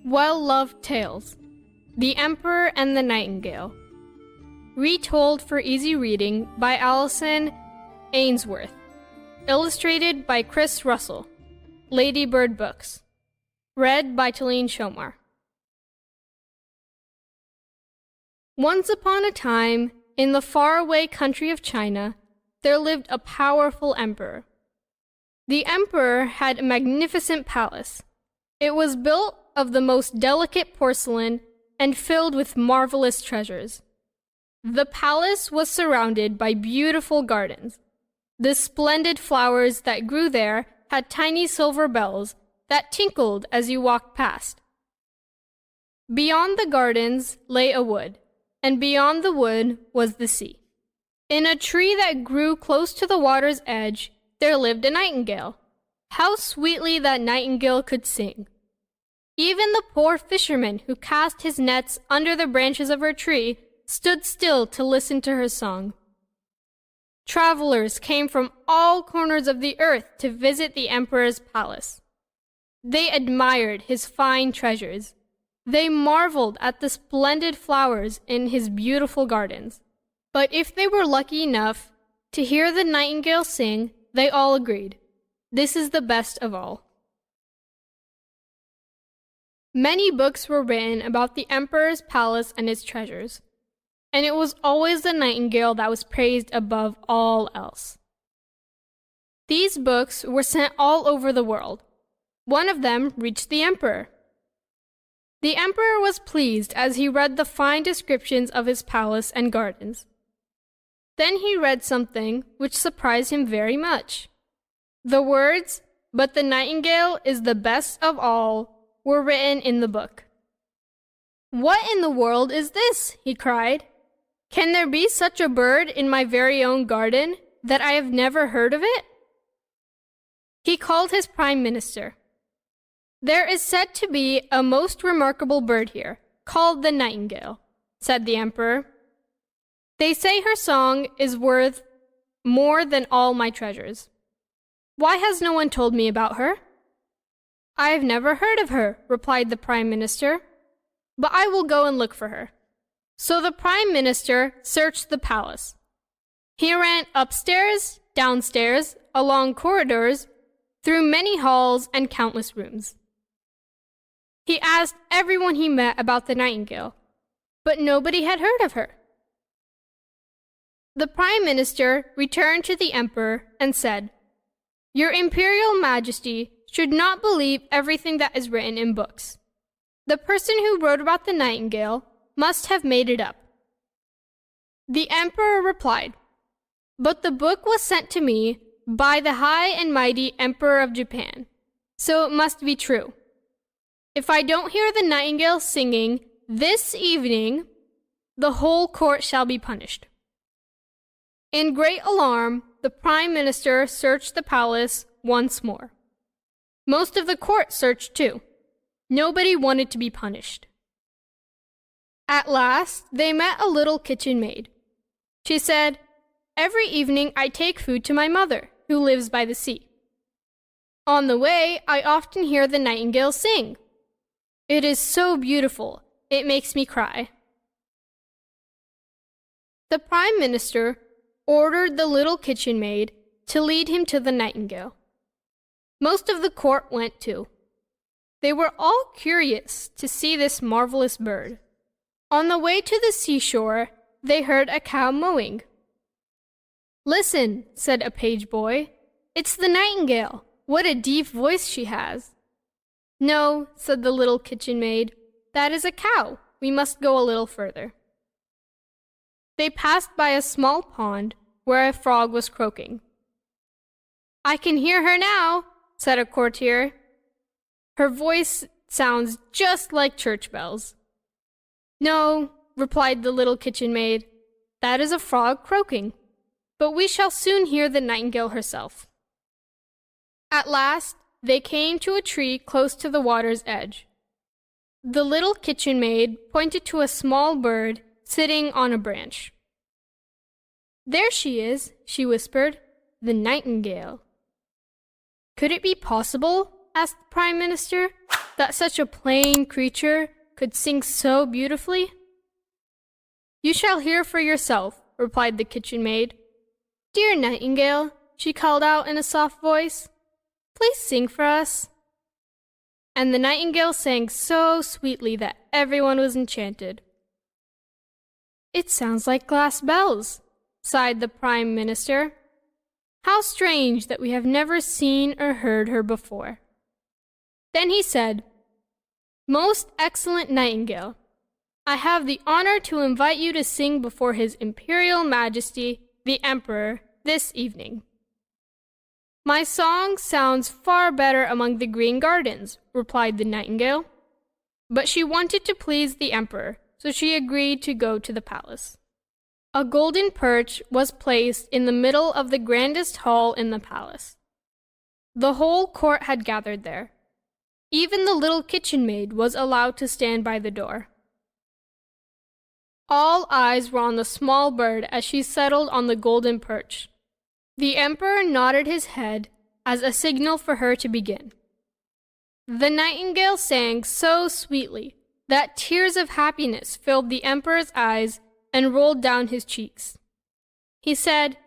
Well-loved tales. The Emperor and the Nightingale. Retold for easy reading by Alison Ainsworth. Illustrated by Chris Russell. Lady Bird Books. Read by Talene Shomar. Once upon a time, in the faraway country of China, there lived a powerful emperor. The emperor had a magnificent palace. It was built of the most delicate porcelain and filled with marvelous treasures. The palace was surrounded by beautiful gardens. The splendid flowers that grew there had tiny silver bells that tinkled as you walked past. Beyond the gardens lay a wood, and beyond the wood was the sea. In a tree that grew close to the water's edge, there lived a nightingale. How sweetly that nightingale could sing! Even the poor fisherman who cast his nets under the branches of her tree stood still to listen to her song. Travelers came from all corners of the earth to visit the emperor's palace. They admired his fine treasures. They marveled at the splendid flowers in his beautiful gardens. But if they were lucky enough to hear the nightingale sing, they all agreed, "This is the best of all." Many books were written about the emperor's palace and its treasures, and it was always the nightingale that was praised above all else. These books were sent all over the world. One of them reached the emperor. The emperor was pleased as he read the fine descriptions of his palace and gardens. Then he read something which surprised him very much. The words, "But the nightingale is the best of all," were written in the book. "What in the world is this?" he cried. "Can there be such a bird in my very own garden that I have never heard of it?" He called his prime minister. "There is said to be a most remarkable bird here, called the nightingale," said the emperor. "They say her song is worth more than all my treasures. Why has no one told me about her?" "I have never heard of her," replied the prime minister, "but I will go and look for her." So the prime minister searched the palace. He ran upstairs, downstairs, along corridors, through many halls and countless rooms. He asked everyone he met about the nightingale, but nobody had heard of her. The prime minister returned to the emperor and said, "Your imperial majesty should not believe everything that is written in books. The person who wrote about the nightingale must have made it up." The emperor replied, "But the book was sent to me by the high and mighty Emperor of Japan, so it must be true. If I don't hear the nightingale singing this evening, the whole court shall be punished." In great alarm, the prime minister searched the palace once more. Most of the court searched too. Nobody wanted to be punished. At last, they met a little kitchen maid. She said, "Every evening I take food to my mother, who lives by the sea. On the way, I often hear the nightingale sing. It is so beautiful, it makes me cry." The prime minister ordered the little kitchen maid to lead him to the nightingale. Most of the court went too. They were all curious to see this marvelous bird. On the way to the seashore, they heard a cow mooing. "Listen," said a page boy, "it's the nightingale. What a deep voice she has." "No," said the little kitchen maid, "that is a cow. We must go a little further." They passed by a small pond where a frog was croaking. "I can hear her now," said a courtier. "Her voice sounds just like church bells." "No," replied the little kitchen maid, "that is a frog croaking. But we shall soon hear the nightingale herself." At last, they came to a tree close to the water's edge. The little kitchen maid pointed to a small bird sitting on a branch. "There she is," she whispered, "the nightingale." Could it be possible, asked the Prime Minister, that such a plain creature could sing so beautifully? You shall hear for yourself, replied the kitchen maid. Dear Nightingale, she called out in a soft voice, please sing for us. And the nightingale sang so sweetly that everyone was enchanted. It sounds like glass bells, sighed the Prime Minister. How strange that we have never seen or heard her before. Then he said, Most excellent Nightingale, I have the honor to invite you to sing before His Imperial Majesty, the Emperor, this evening. My song sounds far better among the green gardens, replied the nightingale. But she wanted to please the emperor, so she agreed to go to the palace. A golden perch was placed in the middle of the grandest hall in the palace. The whole court had gathered there. Even the little kitchen maid was allowed to stand by the door. All eyes were on the small bird as she settled on the golden perch. The emperor nodded his head as a signal for her to begin. The nightingale sang so sweetly that tears of happiness filled the emperor's eyes and rolled down his cheeks. He said,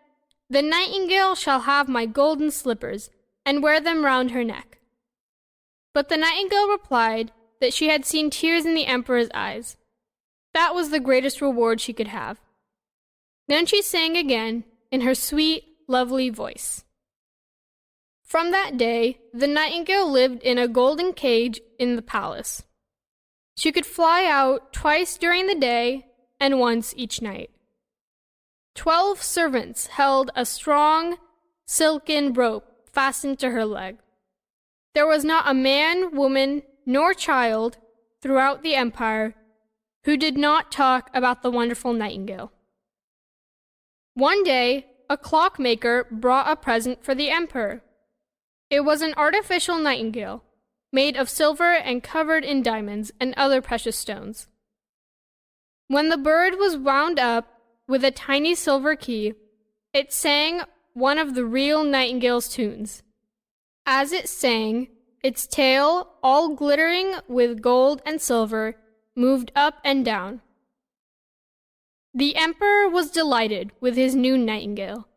The nightingale shall have my golden slippers and wear them round her neck. But the nightingale replied that she had seen tears in the emperor's eyes. That was the greatest reward she could have. Then she sang again in her sweet, lovely voice. From that day, the nightingale lived in a golden cage in the palace. She could fly out twice during the day and once each night. 12 servants held a strong, silken rope fastened to her leg. There was not a man, woman, nor child throughout the empire who did not talk about the wonderful nightingale. One day, a clockmaker brought a present for the emperor. It was an artificial nightingale, made of silver and covered in diamonds and other precious stones. When the bird was wound up with a tiny silver key, it sang one of the real nightingale's tunes. As it sang, its tail, all glittering with gold and silver, moved up and down. The emperor was delighted with his new nightingale.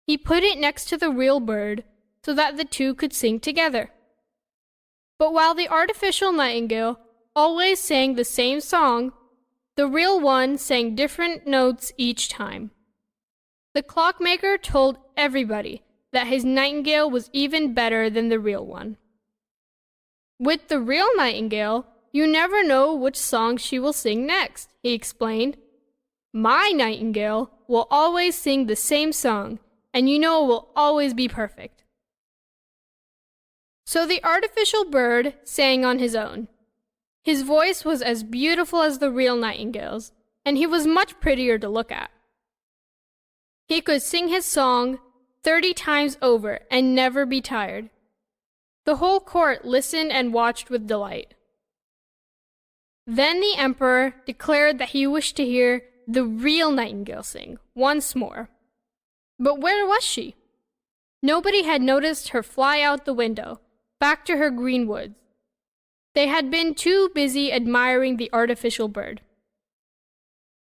He put it next to the real bird so that the two could sing together. But while the artificial nightingale always sang the same song, the real one sang different notes each time. The clockmaker told everybody that his nightingale was even better than the real one. With the real nightingale, you never know which song she will sing next, he explained. My nightingale will always sing the same song, and you know it will always be perfect. So the artificial bird sang on his own. His voice was as beautiful as the real nightingale's, and he was much prettier to look at. He could sing his song 30 times over and never be tired. The whole court listened and watched with delight. Then the emperor declared that he wished to hear the real nightingale sing once more. But where was she? Nobody had noticed her fly out the window, back to her green woods. They had been too busy admiring the artificial bird.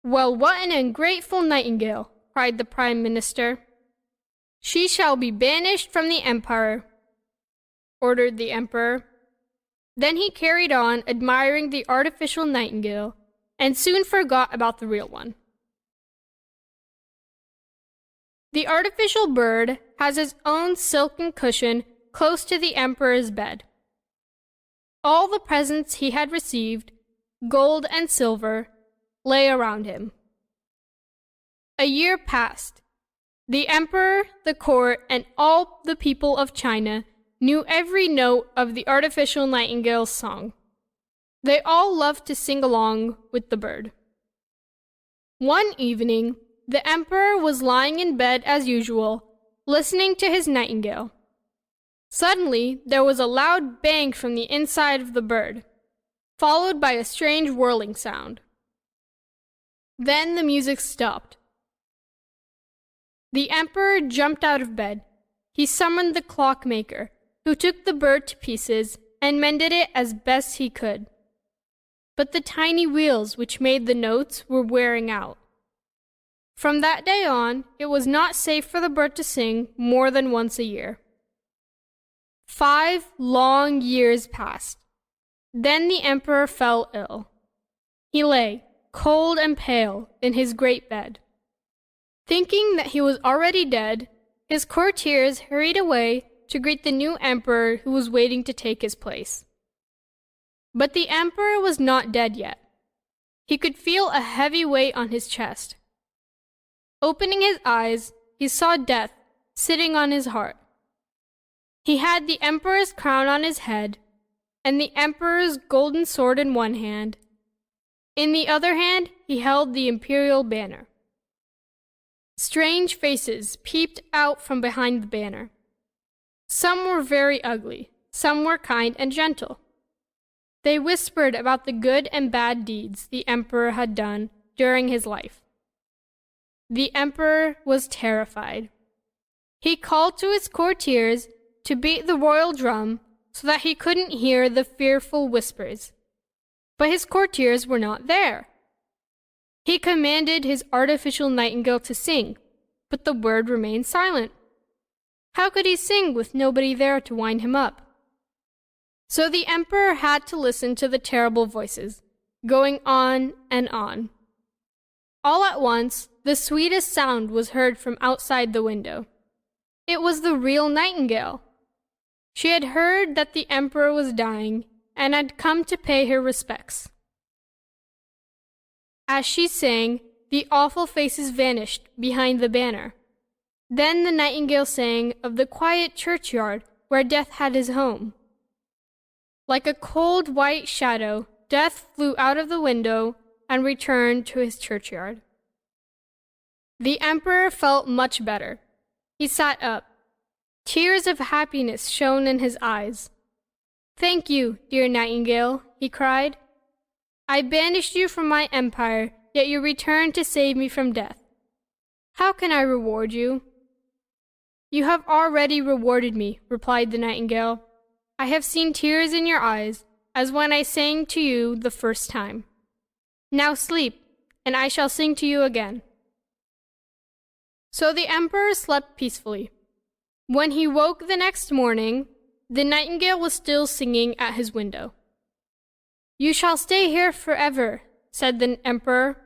Well, what an ungrateful nightingale, cried the Prime Minister. She shall be banished from the empire, ordered the emperor. Then he carried on admiring the artificial nightingale and soon forgot about the real one. The artificial bird has his own silken cushion close to the emperor's bed. All the presents he had received, gold and silver, lay around him. A year passed. The emperor, the court, and all the people of China knew every note of the artificial nightingale's song. They all loved to sing along with the bird. One evening, the emperor was lying in bed as usual, listening to his nightingale. Suddenly, there was a loud bang from the inside of the bird, followed by a strange whirling sound. Then the music stopped. The emperor jumped out of bed. He summoned the clockmaker who took the bird to pieces and mended it as best he could. But the tiny wheels which made the notes were wearing out. From that day on, it was not safe for the bird to sing more than once a year. 5 long years passed. Then the emperor fell ill. He lay, cold and pale, in his great bed. Thinking that he was already dead, his courtiers hurried away to greet the new emperor who was waiting to take his place. But the emperor was not dead yet. He could feel a heavy weight on his chest. Opening his eyes, he saw death sitting on his heart. He had the emperor's crown on his head, and the emperor's golden sword in one hand. In the other hand, he held the imperial banner. Strange faces peeped out from behind the banner. Some were very ugly, some were kind and gentle. They whispered about the good and bad deeds the emperor had done during his life. The emperor was terrified. He called to his courtiers to beat the royal drum so that he couldn't hear the fearful whispers. But his courtiers were not there. He commanded his artificial nightingale to sing, but the bird remained silent. How could he sing with nobody there to wind him up? So the emperor had to listen to the terrible voices, going on and on. All at once, the sweetest sound was heard from outside the window. It was the real nightingale. She had heard that the emperor was dying and had come to pay her respects. As she sang, the awful faces vanished behind the banner. Then the nightingale sang of the quiet churchyard where Death had his home. Like a cold white shadow, Death flew out of the window and returned to his churchyard. The emperor felt much better. He sat up. Tears of happiness shone in his eyes. "Thank you, dear nightingale," he cried. "I banished you from my empire, yet you returned to save me from death. How can I reward you?" "You have already rewarded me," replied the nightingale. "I have seen tears in your eyes, as when I sang to you the first time. Now sleep, and I shall sing to you again." So the emperor slept peacefully. When he woke the next morning, the nightingale was still singing at his window. "You shall stay here forever," said the emperor,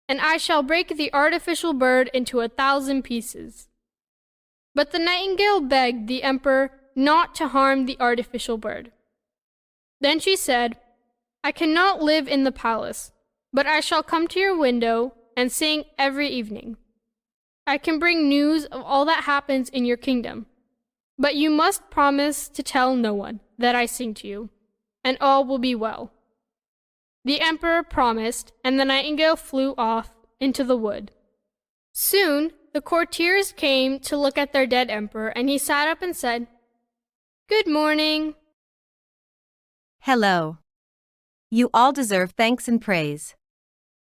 "and I shall break the artificial bird into 1,000 pieces." But the nightingale begged the emperor not to harm the artificial bird. Then she said, "I cannot live in the palace, but I shall come to your window and sing every evening. I can bring news of all that happens in your kingdom, but you must promise to tell no one that I sing to you, and all will be well." The emperor promised, and the nightingale flew off into the wood. Soon, the courtiers came to look at their dead emperor, and he sat up and said, "Good morning." Hello. You all deserve thanks and praise.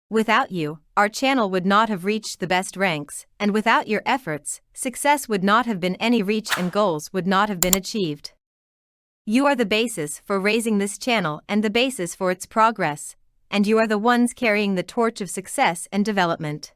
Without you, our channel would not have reached the best ranks, and without your efforts, success would not have been any reach and goals would not have been achieved. You are the basis for raising this channel and the basis for its progress, and you are the ones carrying the torch of success and development.